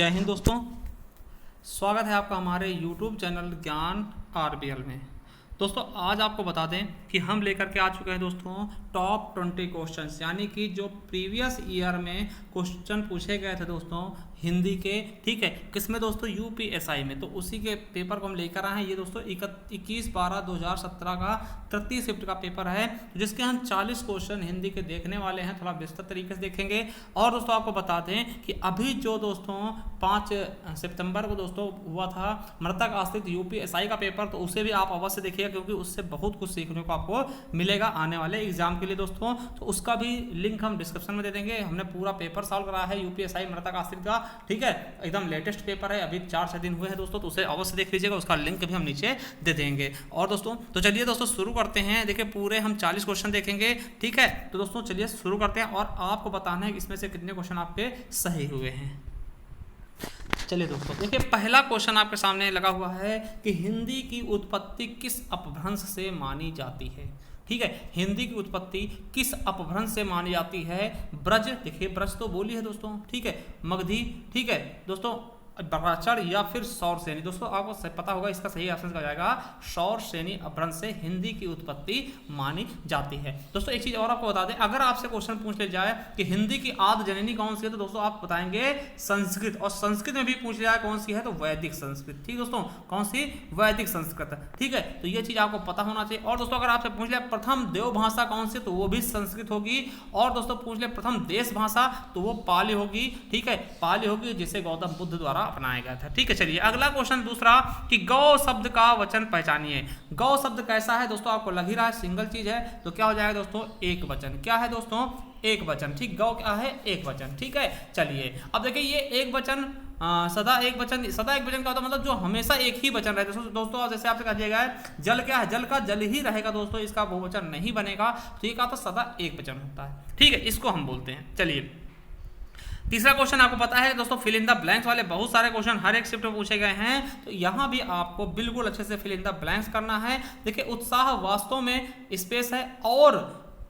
जय हिंद दोस्तों, स्वागत है आपका हमारे YouTube चैनल ज्ञान RBL में। दोस्तों आज आपको बता दें कि हम लेकर के आ चुके हैं दोस्तों टॉप 20 क्वेश्चंस, यानी कि जो प्रीवियस ईयर में क्वेश्चन पूछे गए थे दोस्तों हिंदी के, ठीक है, किसमें दोस्तों UPSI में, तो उसी के पेपर को हम लेकर आए हैं। ये दोस्तों 21/12/2017 का तृतीय शिफ्ट का पेपर है, जिसके हम 40 क्वेश्चन हिंदी के देखने वाले हैं, थोड़ा विस्तृत तरीके से देखेंगे। और दोस्तों आपको बता दें कि अभी जो दोस्तों 5 सितंबर को दोस्तों हुआ था मृतक आश्रित UPSI का पेपर, तो उसे भी आप अवश्य देखिएगा, क्योंकि उससे बहुत कुछ सीखने को आपको मिलेगा आने वाले एग्जाम के लिए दोस्तों। तो उसका भी लिंक हम डिस्क्रिप्शन में दे देंगे। हमने पूरा पेपर सॉल्व करा है UPSI मृतक आश्रित का, ठीक है, एकदम लेटेस्ट पेपर है, अभी 4-6 दिन हुए हैं दोस्तों, तो उसे अवश्य देख लीजिएगा, उसका लिंक भी हम नीचे दे देंगे। और दोस्तों तो चलिए दोस्तों शुरू करते हैं। देखिए पूरे हम 40 क्वेश्चन देखेंगे, ठीक है, तो दोस्तों चलिए शुरू करते हैं और आपको बताना है कि इसमें से कितने क्वेश्चन आपके सही हुए हैं। चलिए दोस्तों देखिए पहला क्वेश्चन आपके सामने लगा हुआ है कि हिंदी की उत्पत्ति किस अपभ्रंश से मानी जाती है। ठीक है, हिंदी की उत्पत्ति किस अपभ्रंश से मानी जाती है। ब्रज, देखिए ब्रज तो बोली है दोस्तों, ठीक है, मगधी, ठीक है दोस्तों, बराचर या फिर सौर श्रेणी। दोस्तों आपको पता होगा इसका सही ऑप्शन क्या जाएगा, सौर श्रेणी अपभ्रंश से हिंदी की उत्पत्ति मानी जाती है। दोस्तों एक चीज और आपको बता दें, अगर आपसे क्वेश्चन पूछ लिया जाए कि हिंदी की आद्य जननी कौन सी है, तो दोस्तों आप बताएंगे संस्कृत, और संस्कृत में भी पूछ लिया जाए कौन सी है, तो वैदिक संस्कृत। ठीक दोस्तों, कौन सी, वैदिक संस्कृत, ठीक है, तो ये चीज आपको पता होना चाहिए। और दोस्तों अगर आपसे पूछ लिया प्रथम देव भाषा कौन सी, तो वो भी संस्कृत होगी। और दोस्तों पूछ लिया प्रथम देश भाषा, तो वो पाली होगी, ठीक है, पाली होगी, जिसे गौतम बुद्ध द्वारा अपनाया गया था। ठीक है, चलिए अगला क्वेश्चन दूसरा कि गौ शब्द का वचन पहचानिए। गौ शब्द कैसा है दोस्तों, आपको लग ही रहा है सिंगल चीज है, तो क्या हो जाएगा दोस्तों, एक वचन। क्या है दोस्तों, एक वचन। ठीक, गौ क्या है, एक वचन। ठीक है, चलिए अब देखिए ये एक वचन सदा एक वचन, सदा एक वचन का होता है मतलब जो हमेशा एक ही वचन रहता है दोस्तों। जैसे आपसे कहा जाएगा जल क्या है, जल का जल ही रहेगा दोस्तों, इसका बहुवचन नहीं बनेगा, तो ये तो सदा एक वचन होता है। ठीक है, इसको हम बोलते हैं। चलिए तीसरा क्वेश्चन आपको पता है दोस्तों, फिल इन द ब्लैंक्स वाले बहुत सारे क्वेश्चन हर एक शिफ्ट में पूछे गए हैं, तो यहाँ भी आपको बिल्कुल अच्छे से फिल इन द ब्लैंक्स करना है। देखिए उत्साह वास्तव में स्पेस है और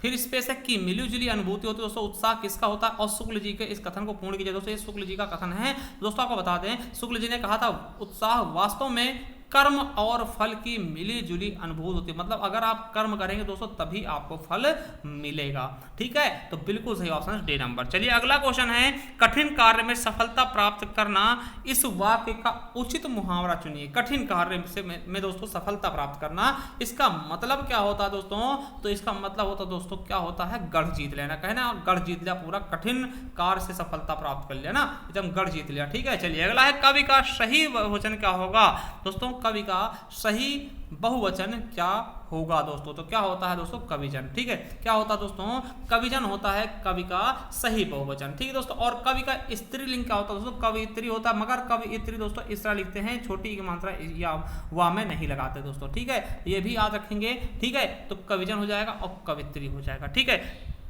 फिर स्पेस है कि मिलीजुली अनुभूति होती है दोस्तों। उत्साह किसका होता है, और शुक्ल जी के इस कथन को पूर्ण कीजिए दोस्तों। ये शुक्ल जी का कथन है दोस्तों, आपको बता दें शुक्ल जी ने कहा था उत्साह वास्तव में कर्म और फल की मिली जुली अनुभूति होती है, मतलब अगर आप कर्म करेंगे दोस्तों तभी आपको फल मिलेगा। ठीक है, तो बिल्कुल सही ऑप्शन डी नंबर। चलिए अगला क्वेश्चन है कठिन कार्य में सफलता प्राप्त करना, इस वाक्य का उचित मुहावरा चुनिए। कठिन कार्य में दोस्तों सफलता प्राप्त करना, इसका मतलब क्या होता है दोस्तों, तो इसका मतलब होता है दोस्तों क्या होता है, गढ़ जीत लेना। कहना गढ़ जीत लिया, पूरा कठिन कार्य से सफलता प्राप्त कर लिया ना, एकदम गढ़ जीत लिया। ठीक है, चलिए अगला है कवि का सही बहुवचन क्या होगा दोस्तों। कवि का सही बहुवचन क्या होगा दोस्तों, तो क्या होता है दोस्तों, कविजन। ठीक है, क्या होता है दोस्तों, कविजन होता है कवि का सही बहुवचन। ठीक है दोस्तों, और कवि का स्त्रीलिंग क्या होता है दोस्तों, कवित्री होता है, मगर कवित्री दोस्तों इस तरह लिखते हैं, छोटी की मात्रा या वा में नहीं लगाते दोस्तों। ठीक है, ये भी याद रखेंगे। ठीक है, तो कविजन हो जाएगा और कवित्री हो जाएगा। ठीक है,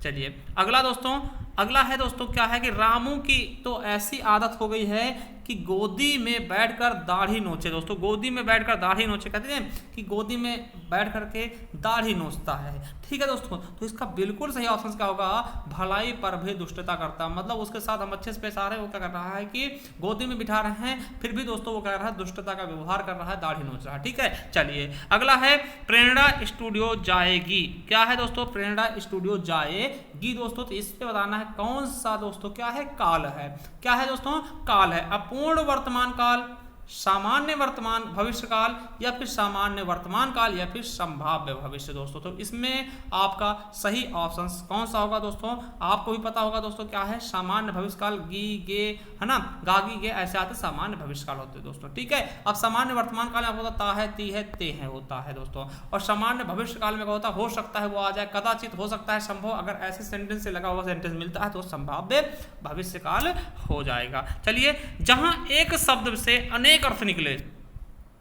चलिए अगला दोस्तों, अगला है दोस्तों क्या है कि रामू की तो ऐसी आदत हो गई है कि गोदी में बैठकर दाढ़ी नोचे। दोस्तों गोदी में बैठकर दाढ़ी नोचे, कहते हैं कि गोदी में बैठ करके दाढ़ी नोचता है। ठीक है दोस्तों, तो इसका बिल्कुल सही ऑप्शन क्या होगा, भलाई पर भी दुष्टता करता, मतलब उसके साथ हम अच्छे से पेश आ रहे हैं, वो क्या कर रहा है कि गोदी में बिठा रहे हैं, फिर भी दोस्तों वो क्या कर रहा है, दुष्टता का व्यवहार कर रहा है, दाढ़ी नोच रहा है। ठीक है, चलिए अगला है प्रेरणा स्टूडियो जाएगी। क्या है दोस्तों, प्रेरणा स्टूडियो जाएगी दोस्तों, तो इस पे बताना है कौन सा दोस्तों क्या है, काल है। क्या है दोस्तों, काल है। अपूर्ण वर्तमान काल, सामान्य वर्तमान भविष्य काल, या फिर सामान्य वर्तमान काल, या फिर संभाव्य भविष्य दोस्तों। तो इसमें आपका सही ऑप्शन कौन सा होगा दोस्तों, आपको भी पता होगा दोस्तों क्या है, सामान्य भविष्य काल, गी गे है ना, गागी गे ऐसे आते सामान्य भविष्य काल होते हैं दोस्तों। ठीक है, अब सामान्य वर्तमान काल में आपको ता है, ती है, ते है होता है दोस्तों, और सामान्य भविष्य काल में क्या होता है, हो सकता है वो आ जाए, कदाचित हो सकता है, संभव, अगर ऐसे सेंटेंस से लगा हुआ सेंटेंस मिलता है तो संभाव्य भविष्य काल हो जाएगा। चलिए जहां एक शब्द से अनेक अर्थ निकले,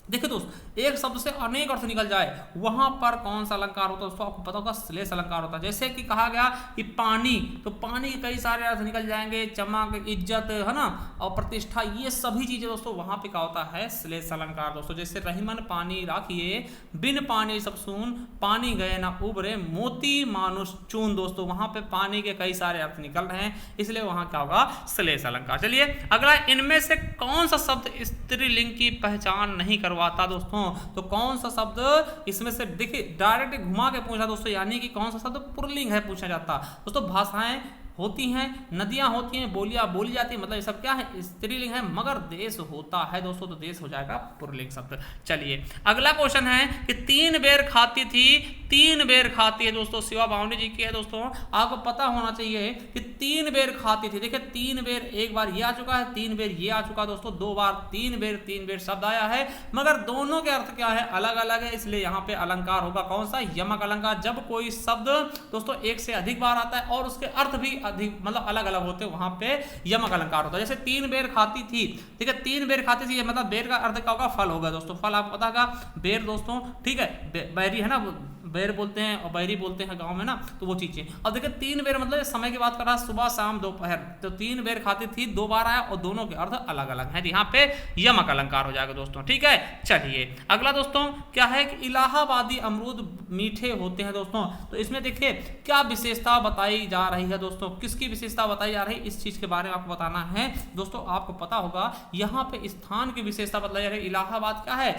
देखिए दोस्त, एक शब्द से अनेक अर्थ निकल जाए वहां पर कौन सा अलंकार होता है दोस्तों, आपको पता होगा श्लेष अलंकार होता है। जैसे कि कहा गया कि पानी, तो पानी के कई सारे अर्थ निकल जाएंगे, चमक, इज्जत, है ना, और प्रतिष्ठा, ये सभी चीजें दोस्तों वहां पे क्या होता है, श्लेष अलंकार दोस्तों। जैसे रहीमन पानी राखिए, बिन पानी सब सून, पानी गए ना उबरे, मोती मानुष चून दोस्तों, वहां पे पानी के कई सारे अर्थ निकल रहे हैं, इसलिए वहां क्या होगा, श्लेष अलंकार। चलिए अगला, इनमें से कौन सा शब्द स्त्रीलिंग की पहचान नहीं करवाता दोस्तों, तो कौन सा शब्द इसमें से, देखिए डायरेक्ट घुमा के पूछा दोस्तों, यानी कि कौन सा शब्द पुल्लिंग है पूछा जाता दोस्तों। भाषाएं होती हैं, नदियां होती हैं, बोलियां बोली जाती है, मतलब ये सब क्या है, स्त्रीलिंग है, मगर देश होता है दोस्तों, तो देश हो जाएगा पुल्लिंग शब्द। चलिए अगला क्वेश्चन है कि 3 बेर खाती थी, 3 बेर खाती है दोस्तों, शिवा बावनी जी की है दोस्तों। आपको पता होना चाहिए कि 3 बेर खाती थी। देखिए 3 बेर, एक बार ये आ चुका है, 3 बेर ये आ चुका दोस्तों, 2 बार 3 बेर शब्द आया है, मगर दोनों के अर्थ क्या है, अलग अलग है, इसलिए यहाँ पे अलंकार होगा कौन सा, यमक अलंकार। जब कोई शब्द दोस्तों एक से अधिक बार आता है और उसके अर्थ भी अधिक मतलब अलग अलग होते हैं, वहां पे यमक अलंकार होता है। जैसे 3 बेर खाती थी, ठीक है, 3 बेर खाती थी, मतलब बेर का अर्थ क्या होगा, फल होगा दोस्तों। फल आपको पता होगा, बेर दोस्तों, ठीक है, बैरी है ना, बेर बोलते हैं और बैरी बोलते हैं गांव में ना, तो वो चीजें। अब देखिए 3 बेर मतलब समय की बात कर रहा है, सुबह शाम दोपहर, तो 3 बेर खाती थी, 2 बार आया और दोनों के अर्थ अलग अलग हैं, यहाँ पे यमक अलंकार हो जाएगा दोस्तों, ठीक है। चलिए अगला दोस्तों क्या है कि इलाहाबादी अमरूद मीठे होते हैं दोस्तों, तो इसमें देखिए क्या विशेषता बताई जा रही है दोस्तों, किसकी विशेषता बताई जा रही है, इस चीज के बारे में आपको बताना है दोस्तों। आपको पता होगा यहाँ पे स्थान की विशेषता बताई जा रही है, इलाहाबाद क्या है,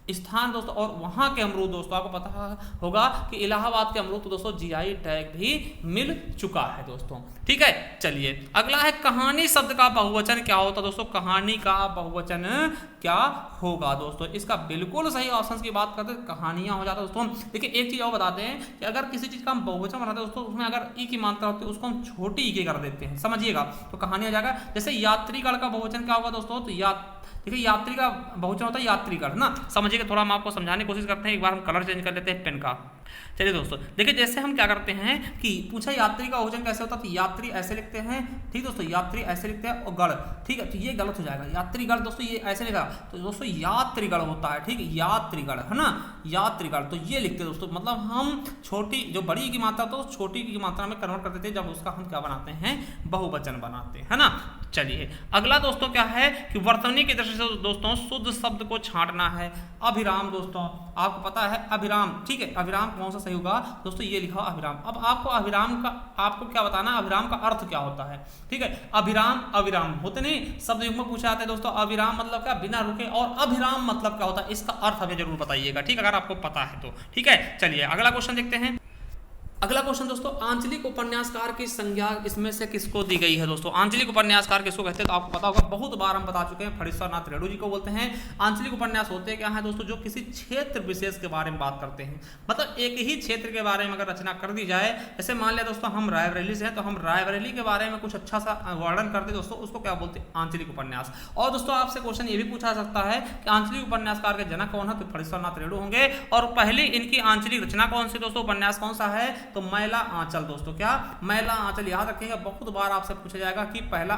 स्थान दोस्तों, और वहां के अमरूद दोस्तों, आपको पता होगा कि इलाहाबाद के अमरूद दोस्तों जीआई टैग भी मिल चुका है दोस्तों, ठीक है। चलिए अगला है कहानी शब्द का बहुवचन क्या होता है दोस्तों, कहानी का बहुवचन क्या होगा दोस्तों, इसका बिल्कुल सही ऑप्शन की बात करते हैं कहानियां हो जाता है दोस्तों। देखिए एक चीज और बताते हैं कि अगर किसी चीज का हम बहुवचन बनाते हैं दोस्तों, उसमें अगर ई की मात्रा होती है उसको हम छोटी ई के कर देते हैं, समझिएगा, तो कहानी आ जाएगा। जैसे यात्रीगण का बहुवचन क्या होगा दोस्तों, तो देखिए यात्री का बहुवचन होता है यात्रीगण ना, समझिएगा, थोड़ा हम आपको समझाने की कोशिश करते हैं। एक बार हम कलर चेंज कर लेते हैं पेन का। चलिए दोस्तों देखिए, जैसे हम क्या करते हैं कि पूछा यात्री का बहुवचन कैसे होता है, तो यात्री ऐसे लिखते हैं, ठीक दोस्तों, यात्री ऐसे लिखते हैं और गण, ठीक है, तो ये गलत हो जाएगा, यात्रीगण दोस्तों ये ऐसे लिखा, तो दोस्तों यात्रीगण होता है, ठीक, यात्रीगण है ना, यात्रीगण, तो ये लिखते हैं दोस्तों, मतलब हम छोटी जो बड़ी की मात्रा तो छोटी की मात्रा में कन्वर्ट कर देते हैं, जब उसका हम क्या बनाते हैं, बहुवचन बनाते हैं ना। चलिए अगला दोस्तों क्या है कि वर्तनी की दृष्टि से दोस्तों शुद्ध शब्द को छांटना है। अभिराम दोस्तों, आपको पता है अभिराम, ठीक है, अभिराम कौन सा सही होगा दोस्तों, ये लिखा अभिराम। अब आपको अभिराम का आपको क्या बताना, अभिराम का अर्थ क्या होता है, ठीक है। अभिराम अविराम होते नहीं, शब्द युग्म पूछा जाता है दोस्तों, अविराम मतलब क्या, बिना रुके, और अभिराम मतलब क्या होता है, इसका अर्थ हमें जरूर बताइएगा, ठीक, अगर आपको पता है तो, ठीक है। चलिए अगला क्वेश्चन देखते हैं। अगला क्वेश्चन दोस्तों, आंचलिक उपन्यासकार की संज्ञा इसमें से किसको दी गई है दोस्तों, आंचलिक उपन्यासकार किसको कहते हैं, तो आपको पता होगा, बहुत बार हम बता चुके हैं, फणीश्वर नाथ रेणु जी को बोलते हैं। आंचलिक उपन्यास होते क्या है दोस्तों, जो किसी क्षेत्र विशेष के बारे में बात करते हैं, मतलब एक ही क्षेत्र के बारे में अगर रचना कर दी जाए, जैसे मान लिया दोस्तों हम रायबरेली से हैं, तो हम रायबरेली के बारे में कुछ अच्छा सा वर्णन करते दोस्तों, उसको क्या बोलते हैं, आंचलिक उपन्यास। और दोस्तों आपसे क्वेश्चन ये भी पूछा सकता है कि आंचलिक उपन्यासकार के जनक कौन है, तो फणीश्वर नाथ रेणु होंगे। और पहली इनकी आंचलिक रचना कौन सी दोस्तों, उपन्यास कौन सा है, तो मैला आंचल दोस्तों, क्या मैला आंचल, याद रखिएगा, बहुत बार आपसे पूछा जाएगा कि पहला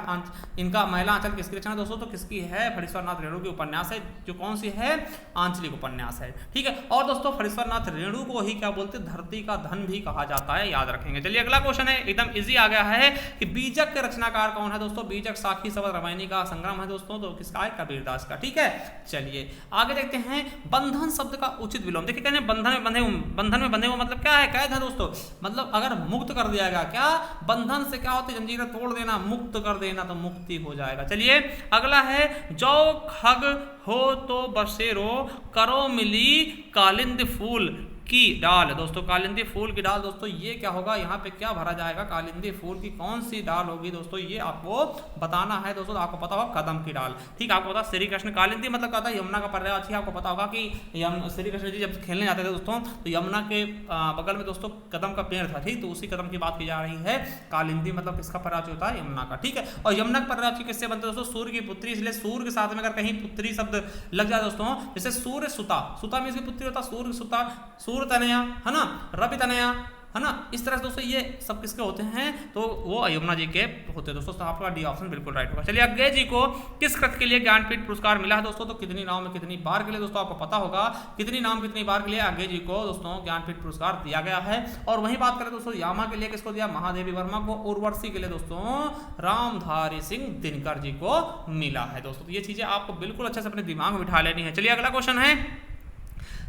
इनका मैला आंचल किसकी रचना दोस्तों, तो किसकी है, फणीश्वर नाथ रेणु की उपन्यास है, जो कौन सी है, आंचलिक उपन्यास है, ठीक है। और दोस्तों फणीश्वर नाथ रेणु को ही क्या बोलते, धरती का धन भी कहा जाता है, याद रखेंगे। चलिए अगला क्वेश्चन है, एकदम इजी आ गया है कि बीजक के रचनाकार कौन है दोस्तों, बीजक साखी शबद रामायणी का संग्राम है दोस्तों, तो किसका है, कबीरदास का, ठीक है। चलिए आगे देखते हैं, बंधन शब्द का उचित विलोम। देखिए कहते हैं बंधन में बंधे हुए मतलब क्या है, कैद है दोस्तों, मतलब अगर मुक्त कर दिया गया, क्या बंधन से क्या होती है, जंजीरें तोड़ देना, मुक्त कर देना, तो मुक्ति हो जाएगा। चलिए अगला है, जो खग हो तो बसेरो, करो मिली कालिंद फूल की डाल दोस्तों, कालिंदी फूल की डाल दोस्तों, ये क्या होगा, यहाँ पे क्या भरा जाएगा, कालिंदी फूल की कौन सी डाल होगी दोस्तों, ये आपको बताना है दोस्तों। आपको पता होगा कदम की डाल, ठीक, आपको पता श्री कृष्ण, कालिंदी मतलब क्या होता है, यमुना का पर्यायवाची। आपको पता होगा कि श्री कृष्ण जी जब खेलने जाते थे दोस्तों, तो यमुना के बगल में दोस्तों कदम का पेड़ था, ठीक, तो उसी कदम की बात की जा रही है। कालिंदी मतलब किसका पर्यायवाची होता है, यमुना का, ठीक है। और यमुना का पर्यायवाची किससे बनते हैं दोस्तों, सूर्य की पुत्री, इसलिए सूर्य के साथ में अगर कहीं पुत्री शब्द लग जाए दोस्तों, जैसे सूर्य सुता, सुता में इसकी पुत्री होता, सूर्य सुता, सूर्य तनया, है ना, रवि तनया, है ना। इस तरह से दोस्तों ये सब किसके होते हैं, तो वो यमुना जी के होते हैं दोस्तों। तो आपका डी ऑप्शन बिल्कुल राइट होगा। चलिए अज्ञे जी को किस कृत के लिए ज्ञानपीठ पुरस्कार मिला है दोस्तों, तो कितनी नाव में कितनी बार के लिए दोस्तों आपको पता होगा, कितनी नाव में कितनी बार के लिए अज्ञे जी को दोस्तों ज्ञानपीठ पुरस्कार दिया गया है। और वहीं बात करें दोस्तों यामा के लिए किसको दिया, महादेवी वर्मा को। उर्वशी के लिए दोस्तों रामधारी सिंह दिनकर जी को मिला है दोस्तों। तो ये चीजें आपको बिल्कुल अच्छे से अपने दिमाग में बिठा लेनी है। चलिए अगला क्वेश्चन है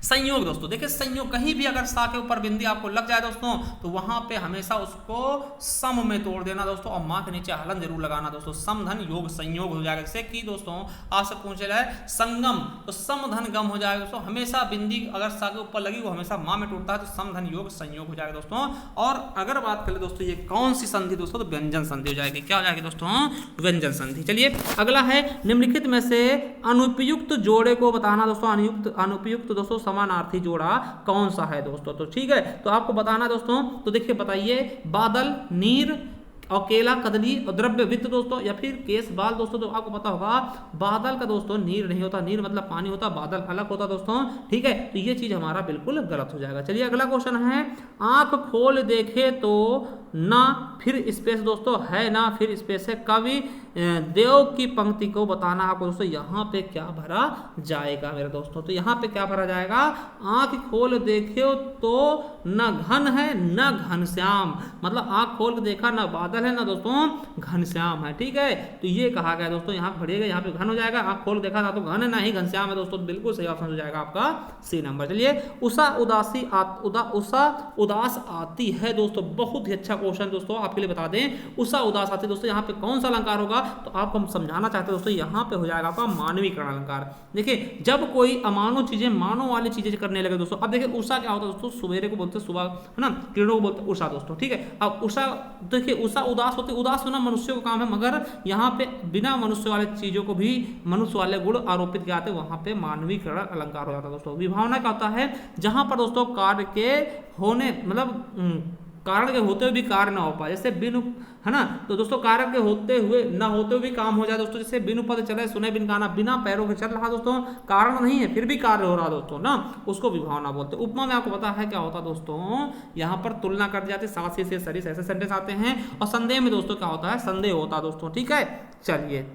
संयोग दोस्तों। देखिए संयोग, कहीं भी अगर सा के ऊपर बिंदी आपको लग जाए दोस्तों, तो वहां पे हमेशा उसको सम में तोड़ देना दोस्तों, और मां के नीचे हलन जरूर लगाना दोस्तों। सम धन योग संयोग हो जाएगा। जैसे कि दोस्तों आपसे पूछे जाए संगम, तो सम धन गम हो जाएगा दोस्तों। हमेशा बिंदी अगर सा के ऊपर लगी वो हमेशा मां में टूटता है, तो सम धन योग संयोग हो जाएगा दोस्तों। और अगर बात करें दोस्तों ये कौन सी संधि दोस्तों, तो व्यंजन संधि हो जाएगी। क्या हो जाएगी दोस्तों, व्यंजन संधि। चलिए अगला है निम्नलिखित में से अनुपयुक्त जोड़े को बताना दोस्तों। अनुपयुक्त दोस्तों समानार्थी जोड़ा कौन सा है दोस्तों, तो ठीक है, तो आपको बताना दोस्तों। तो देखिए बताइए, बादल, नीर और केला, कदली और द्रव्य वित्त दोस्तों, या फिर केस बाल दोस्तों। तो आपको पता होगा बादल का दोस्तों नीर नहीं होता, नीर मतलब पानी होता, बादल अलग होता दोस्तों, ठीक है। तो ये चीज हमारा बिल्कुल गलत हो जाएगा। चलिए अगला क्वेश्चन है, आंख खोल देखे तो ना फिर स्पेस दोस्तों है ना फिर स्पेस है, कवि देव की पंक्ति को बताना आपको दोस्तों। यहाँ पे क्या भरा जाएगा मेरे दोस्तों, तो यहाँ पे क्या भरा जाएगा, आंख खोल देखे तो न घन है न घनश्याम, मतलब आंख खोल के देखा ना बादल है ना दोस्तों घनश्याम है, ठीक है। तो ये कहा गया दोस्तों, यहाँ भरिएगा, यहाँ पे घन हो जाएगा, आंख खोल देखा ना तो घन है ना ही घनश्याम है दोस्तों। बिल्कुल सही ऑप्शन हो जाएगा आपका सी नंबर। चलिए उषा उदास आती है दोस्तों, बहुत ही अच्छा क्वेश्चन दोस्तों आपके लिए बता दें। उषा उदास आती है दोस्तों, यहाँ पे कौन सा अलंकार होगा, तो आपको हम समझाना चाहते हैं दोस्तों, यहाँ पे हो जाएगा आपका मानवीकरण अलंकार। देखिए जब कोई अमानव चीजें मानव वाली चीजें करने लगे दोस्तों। अब देखिए उषा क्या होता है दोस्तों, सवेरे को बोलते हैं सुबह, है ना, किरणों को बोलते हैं उषा दोस्तों, ठीक है। अब उषा देखिए उषा उदास होती है, उदास होना मनुष्य का काम है, मगर यहाँ पे बिना मनुष्य वाले चीजों को भी मनुष्य वाले गुण आरोपित किए जाते हैं, वहां पे मानवीकरण अलंकार हो जाता है दोस्तों। विभावना क्या होता है, जहां पर दोस्तों कार्य के होने मतलब कारण के होते हुए भी कार्य ना हो पाए, जैसे बिनु, है ना, तो दोस्तों कारण के होते हुए ना होते हुए भी काम हो जाए दोस्तों। जैसे बिनु पद चले सुने बिन गाना, बिना पैरों के चल रहा दोस्तों, कारण नहीं है फिर भी कार्य हो रहा दोस्तों ना, उसको विभावना बोलते हैं। उपमा में आपको पता है क्या होता दोस्तों, यहाँ पर तुलना कर दी जाती है, साथ से सरिस ऐसे सेंटेंस आते हैं। और संदेह में दोस्तों क्या होता है, संदेह होता है दोस्तों, ठीक है। चलिए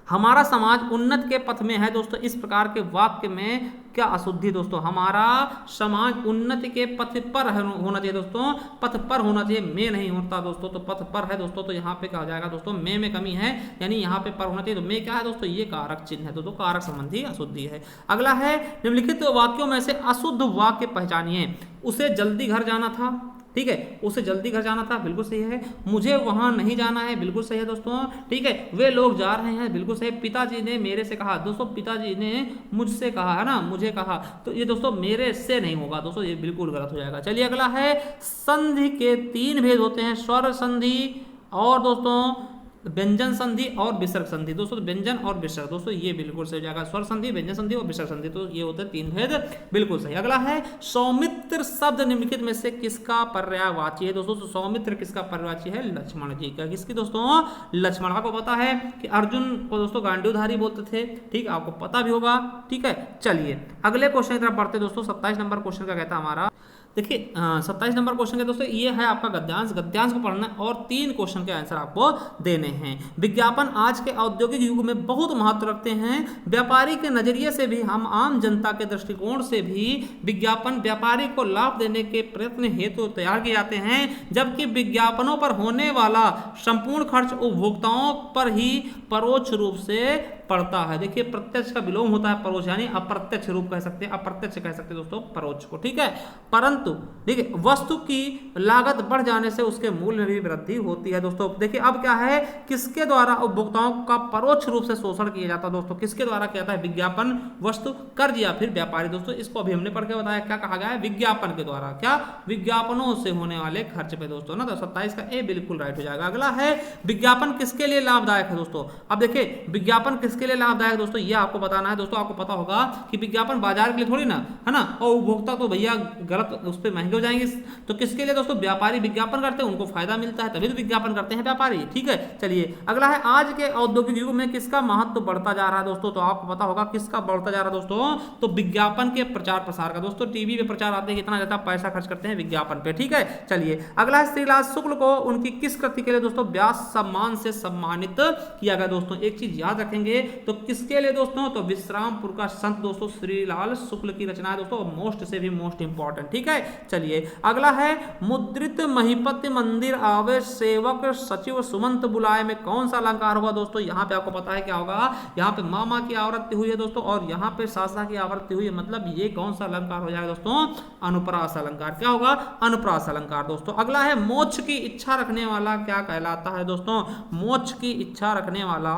हमारा समाज उन्नत के पथ में है दोस्तों, इस प्रकार के वाक्य में क्या अशुद्धि दोस्तों, हमारा समाज उन्नति के पथ पर होना चाहिए दोस्तों, पथ पर होना चाहिए, में नहीं होता दोस्तों, तो पथ पर है दोस्तों। तो यहाँ पे क्या हो जाएगा दोस्तों, में कमी है, यानी यहाँ पे पर होना चाहिए, तो में क्या है दोस्तों, ये कारक चिन्ह है दोस्तों, कारक संबंधी अशुद्धि है। अगला है निम्नलिखित वाक्यों में से अशुद्ध वाक्य पहचानिए। उसे जल्दी घर जाना था, ठीक है, उसे जल्दी घर जाना था, बिल्कुल सही है। मुझे वहां नहीं जाना है, बिल्कुल सही है दोस्तों, ठीक है। वे लोग जा रहे हैं, बिल्कुल सही। पिताजी ने मेरे से कहा दोस्तों, पिताजी ने मुझसे कहा, है ना, मुझे कहा, तो ये दोस्तों मेरे से नहीं होगा दोस्तों, ये बिल्कुल गलत हो जाएगा। चलिए अगला है, संधि के 3 भेद होते हैं, स्वर संधि और दोस्तों व्यंजन संधि और विसर्ग संधि दोस्तों। व्यंजन और विसर्ग दोस्तों ये बिल्कुल सही हो जाएगा, स्वर संधि, व्यंजन संधि और विसर्ग संधि, तो ये होते हैं 3 भेद, बिल्कुल सही। अगला है, सौमित्र शब्द निम्नलिखित में से किसका पर्यायवाची है दोस्तों, तो सौमित्र किसका पर्यायवाची है, लक्ष्मण जी का। किसकी दोस्तों, लक्ष्मण को पता है कि अर्जुन को दोस्तों गांडीवधारी बोलते थे, ठीक, आपको पता भी होगा, ठीक है। चलिए अगले क्वेश्चन की तरफ बढ़ते दोस्तों। 27 नंबर क्वेश्चन का कहता है हमारा, देखिए 27 नंबर क्वेश्चन के दोस्तों ये है आपका गद्यांश, गद्यांश को पढ़ना है और 3 क्वेश्चन के आंसर आपको देने हैं। विज्ञापन आज के औद्योगिक युग में बहुत महत्व रखते हैं। व्यापारी के नजरिए से भी, हम आम जनता के दृष्टिकोण से भी विज्ञापन व्यापारी को लाभ देने के प्रयत्न हेतु तैयार किए जाते हैं, जबकि विज्ञापनों पर होने वाला संपूर्ण खर्च उपभोक्ताओं पर ही परोक्ष रूप से पड़ता है। देखिए प्रत्यक्ष का विलोम होता है परोक्ष, यानी अप्रत्यक्ष रूप कह सकते हैं, अप्रत्यक्ष कह सकते हैं दोस्तों परोक्ष को, ठीक है। परंतु देखिए वस्तु की लागत बढ़ जाने से उसके मूल्य में भी वृद्धि होती है दोस्तों। देखिए अब क्या है, किसके द्वारा उपभोक्ताओं का परोक्ष रूप से शोषण किया जाता है दोस्तों, किसके द्वारा किया जाता है, विज्ञापन, वस्तु, कर्ज या फिर व्यापारी दोस्तों। इसको अभी हमने पढ़ के बताया, क्या कहा गया है, विज्ञापन के द्वारा, क्या, विज्ञापनों से होने वाले खर्च पे दोस्तों ना, तो 27 का ए बिल्कुल राइट हो जाएगा। अगला है, विज्ञापन किसके लिए लाभदायक है दोस्तों। अब देखिए विज्ञापन किसके लिए लाभदायक दोस्तों, ये आपको बताना है दोस्तों। आपको पता होगा कि विज्ञापन बाजार के लिए थोड़ी ना है ना, और उपभोक्ता तो भैया गलत उस पर महंगे हो जाएंगे। तो किसके लिए दोस्तों, व्यापारी विज्ञापन करते हैं, उनको फायदा मिलता है, तभी तो विज्ञापन करते हैं व्यापारी। ठीक है, चलिए अगला है, आज के औद्योगिक युग में किसका महत्व बढ़ता जा रहा है दोस्तों। तो आपको पता होगा किसका बढ़ता जा रहा है दोस्तों, तो विज्ञापन के प्रचार प्रसार का दोस्तों। टीवी पे प्रचार आते हैं, कितना ज्यादा पैसा खर्च करते हैं विज्ञापन पे। ठीक है, चलिए अगला है, श्रीलाल शुक्ल को उनकी किस कृति के लिए दोस्तों व्यास सम्मान से सम्मानित किया गया दोस्तों। एक चीज याद रखेंगे, तो किसके लिए दोस्तों, तो विश्रामपुर का संत दोस्तों श्रीलाल शुक्ल की रचना है दोस्तों, मोस्ट से भी मोस्ट इंपॉर्टेंट। ठीक है, चलिए अगला है, मुद्रित महिपति मंदिर आवे सेवक सचिव सुमंत बुलाए में कौन सा अलंकार होगा दोस्तों। यहाँ पे आपको पता है क्या होगा, यहाँ पे मामा की आवृत्ति हुई है दोस्तों, और यहाँ पे सासा की आवृत्ति हुई है, मतलब ये कौन सा अलंकार हो जाएगा दोस्तों, अनुप्रास अलंकार। क्या होगा, अनुप्रास अलंकार दोस्तों। अगला है, मोक्ष की इच्छा रखने वाला क्या कहलाता है दोस्तों, मोक्ष की इच्छा रखने वाला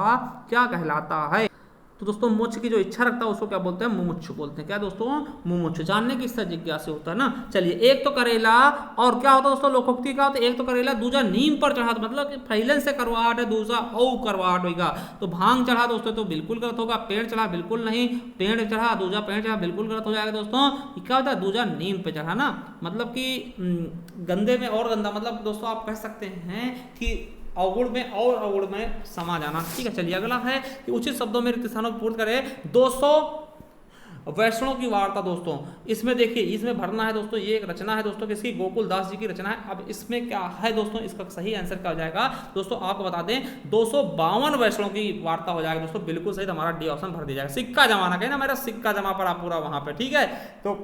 क्या कहलाता है। तो दोस्तों मोक्ष की जो इच्छा रखता है उसको क्या बोलते हैं, मुमुक्षु बोलते हैं। क्या दोस्तों, मुमुक्षु। जानने की इच्छा जिज्ञासा होता है ना। चलिए, एक तो करेला, और क्या होता है दोस्तों, लोकोक्ति क्या होता है, एक तो करेला, दूसरा नीम पर चढ़ा, मतलब कि पहले से करवाहट है, दूसरा औ करवाहट होगा। तो भांग चढ़ा दोस्तों तो बिल्कुल गलत होगा, पेड़ चढ़ा बिल्कुल नहीं, पेड़ चढ़ा दूसरा पेड़ चढ़ा बिल्कुल गलत हो जाएगा दोस्तों। क्या होता है, दूसरा नीम पे चढ़ा ना, मतलब कि गंदे में और गंदा, मतलब दोस्तों आप कह सकते हैं कि अवगुण में और अवगुण में समा जाना। ठीक है, चलिए अगला है कि उचित शब्दों में रिक्त स्थानों को पूर्ण करें। 200 वैष्णव की वार्ता दोस्तों, इसमें देखिए, इसमें भरना है दोस्तों, ये एक रचना है दोस्तों किसकी, गोकुल दास जी की रचना है। अब इसमें क्या है दोस्तों, इसका सही आंसर क्या हो जाएगा दोस्तों, आपको बता दें 252 वैष्णव की वार्ता हो जाएगा दोस्तों, बिल्कुल सही, हमारा डी ऑप्शन भर दिया जाएगा। सिक्का जमाना, कहे ना मेरा सिक्का जमा पड़ा पूरा वहां पे। ठीक है, तो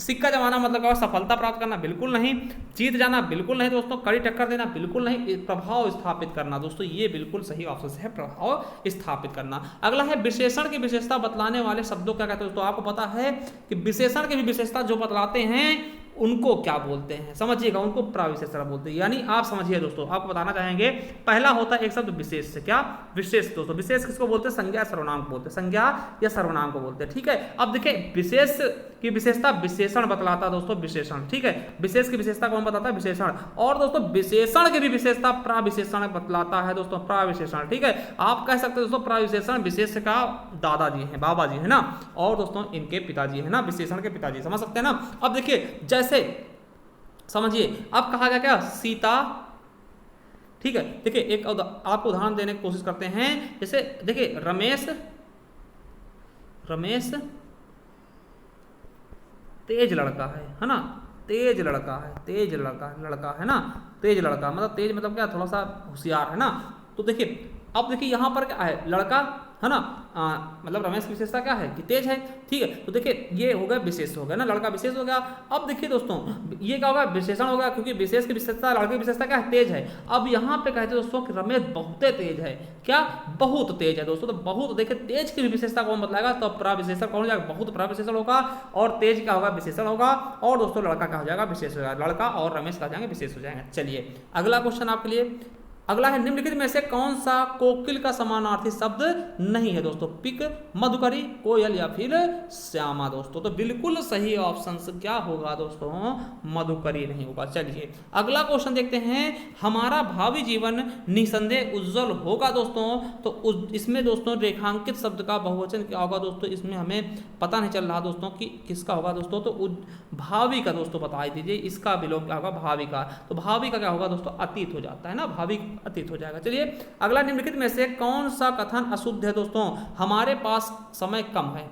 सिक्का जमाना मतलब क्या, सफलता प्राप्त करना बिल्कुल नहीं, जीत जाना बिल्कुल नहीं दोस्तों, कड़ी टक्कर देना बिल्कुल नहीं, प्रभाव स्थापित करना दोस्तों, ये बिल्कुल सही ऑप्शन है, प्रभाव स्थापित करना। अगला है, विशेषण की विशेषता बतलाने वाले शब्दों क्या कहते हैं दोस्तों। आपको पता है कि विशेषण की भी विशेषता जो बतलाते हैं उनको क्या बोलते हैं, समझिएगा, उनको प्रविशेषण बोलते हैं। यानी आप समझिए दोस्तों, आपको बताना चाहेंगे, पहला होता है एक शब्द विशेष से, क्या, विशेष दोस्तों। विशेष किसको बोलते हैं, संज्ञा सर्वनाम को बोलते हैं, संज्ञा या सर्वनाम को बोलते हैं। ठीक है, अब देखिए, विशेष की विशेषता विशेषण बतलाता है दोस्तों, विशेषण। ठीक है, विशेष की विशेषता कौन बताता है, विशेषण। और दोस्तों विशेषण की भी विशेषता प्रविशेषण बतलाता है दोस्तों, प्रविशेषण। ठीक है, आप कह सकते हैं दोस्तों प्रविशेषण विशेष का दादाजी है, बाबा जी है ना, और दोस्तों इनके पिताजी है ना, विशेषण के पिताजी, समझ सकते हैं ना। अब देखिए, जैसे समझिए, अब कहा गया क्या, सीता। ठीक है, देखिए एक आपको उदाहरण देने की कोशिश करते हैं, जैसे देखिए, रमेश तेज लड़का है ना, तेज लड़का है, तेज लड़का है ना, तेज लड़का मतलब तेज मतलब क्या, थोड़ा सा होशियार है ना। तो देखिए, अब देखिए यहाँ पर क्या है, लड़का है ना, मतलब रमेश की विशेषता क्या है कि तेज है। ठीक है, तो देखिए ये हो गया विशेष हो गया ना, लड़का विशेष हो गया। अब देखिए दोस्तों, ये क्या होगा, विशेषण होगा, क्योंकि विशेष की विशेषता, लड़के की विशेषता क्या है, तेज है। अब यहाँ पे कहते हैं दोस्तों कि रमेश बहुत तेज है, क्या, बहुत तेज है दोस्तों। तो बहुत, देखिए तेज की भी विशेषता कौन बतलाएगा, तो प्रविशेषण कौन हो जाएगा, बहुत प्रविशेषण होगा, और तेज क्या होगा, विशेषण होगा, और दोस्तों लड़का क्या हो जाएगा, विशेष हो जाएगा, लड़का और रमेश क्या हो जाएंगे, विशेष हो जाएंगे। चलिए अगला क्वेश्चन आपके लिए, अगला है, निम्नलिखित में से कौन सा कोकिल का समानार्थी शब्द नहीं है दोस्तों, पिक, मधुकरी, कोयल या फिर श्यामा दोस्तों। तो बिल्कुल सही ऑप्शन क्या होगा दोस्तों, मधुकरी नहीं होगा। चलिए अगला क्वेश्चन देखते हैं, हमारा भावी जीवन निसंदेह उज्जवल होगा दोस्तों। तो इसमें दोस्तों रेखांकित शब्द का बहुवचन क्या होगा दोस्तों, इसमें हमें पता नहीं चल रहा दोस्तों कि किसका होगा दोस्तों, तो भावी का दोस्तों बता दीजिए, इसका विलोम क्या होगा, भावी का। तो भावी का क्या होगा दोस्तों, अतीत हो जाता है ना, भावी अतीत हो जाएगा। चलिए अगला, निम्नलिखित में से कौन सा कथन अशुद्ध है दोस्तों, हमारे पास समय कम है।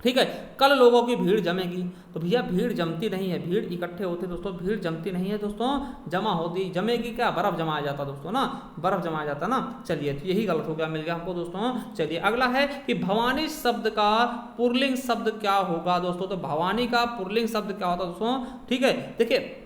ठीक है, कल लोगों की भीड़ जमेगी, तो भैया भीड़ जमती नहीं है, भीड़ इकट्ठे होते दोस्तों, भीड़ जमती नहीं है दोस्तों, जमा होती, जमेगी क्या, बर्फ जमाया जाता दोस्तों ना, बर्फ जमाया जाता ना। चलिए तो यही गलत हो गया, मिल गया हमको दोस्तों। चलिए अगला है कि भवानी शब्द का पुल्लिंग शब्द क्या होगा दोस्तों, तो भवानी का पुल्लिंग शब्द क्या होता है दोस्तों। ठीक है, देखिए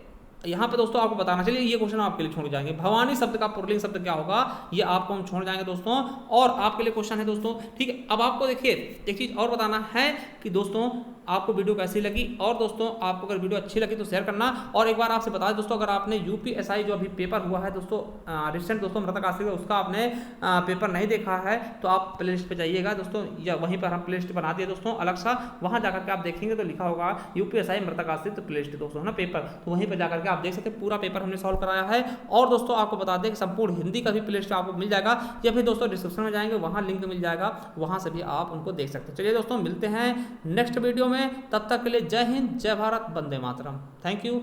यहाँ पे दोस्तों आपको बताना, चलिए ये क्वेश्चन आपके लिए छोड़ जाएंगे, भवानी शब्द का पुल्लिंग शब्द क्या होगा, ये आपको हम छोड़ जाएंगे दोस्तों। और आपके लिए क्वेश्चन है दोस्तों, ठीक है। अब आपको देखिए एक चीज और बताना है कि दोस्तों आपको वीडियो कैसी लगी, और दोस्तों आपको अगर वीडियो अच्छी लगी तो शेयर करना। और एक बार आपसे बता दें दोस्तों, अगर आपने यूपीएसआई जो अभी पेपर हुआ है दोस्तों रिसेंट दोस्तों मृतक आश्रित का, उसका आपने पेपर नहीं देखा है तो आप प्ले लिस्ट पर जाइएगा दोस्तों, या वहीं पर हम प्ले लिस्ट बना दिए दोस्तों अलग सा, वहाँ जाकर के आप देखेंगे तो लिखा होगा यूपीएसआई मृतक आश्रित प्ले लिस्ट दोस्तों, है ना पेपर, तो वहीं पर जाकर के आप देख सकते हैं पूरा पेपर हमने सॉल्व कराया है। और दोस्तों आपको बता दें कि संपूर्ण हिंदी का भी प्ले लिस्ट आपको मिल जाएगा, या फिर दोस्तों डिस्क्रिप्शन में जाएंगे वहाँ लिंक मिल जाएगा, वहाँ से भी आप उनको देख सकते हैं। चलिए दोस्तों मिलते हैं नेक्स्ट वीडियो में, तब तक के लिए जय हिंद, जय भारत, वंदे मातरम। Thank you.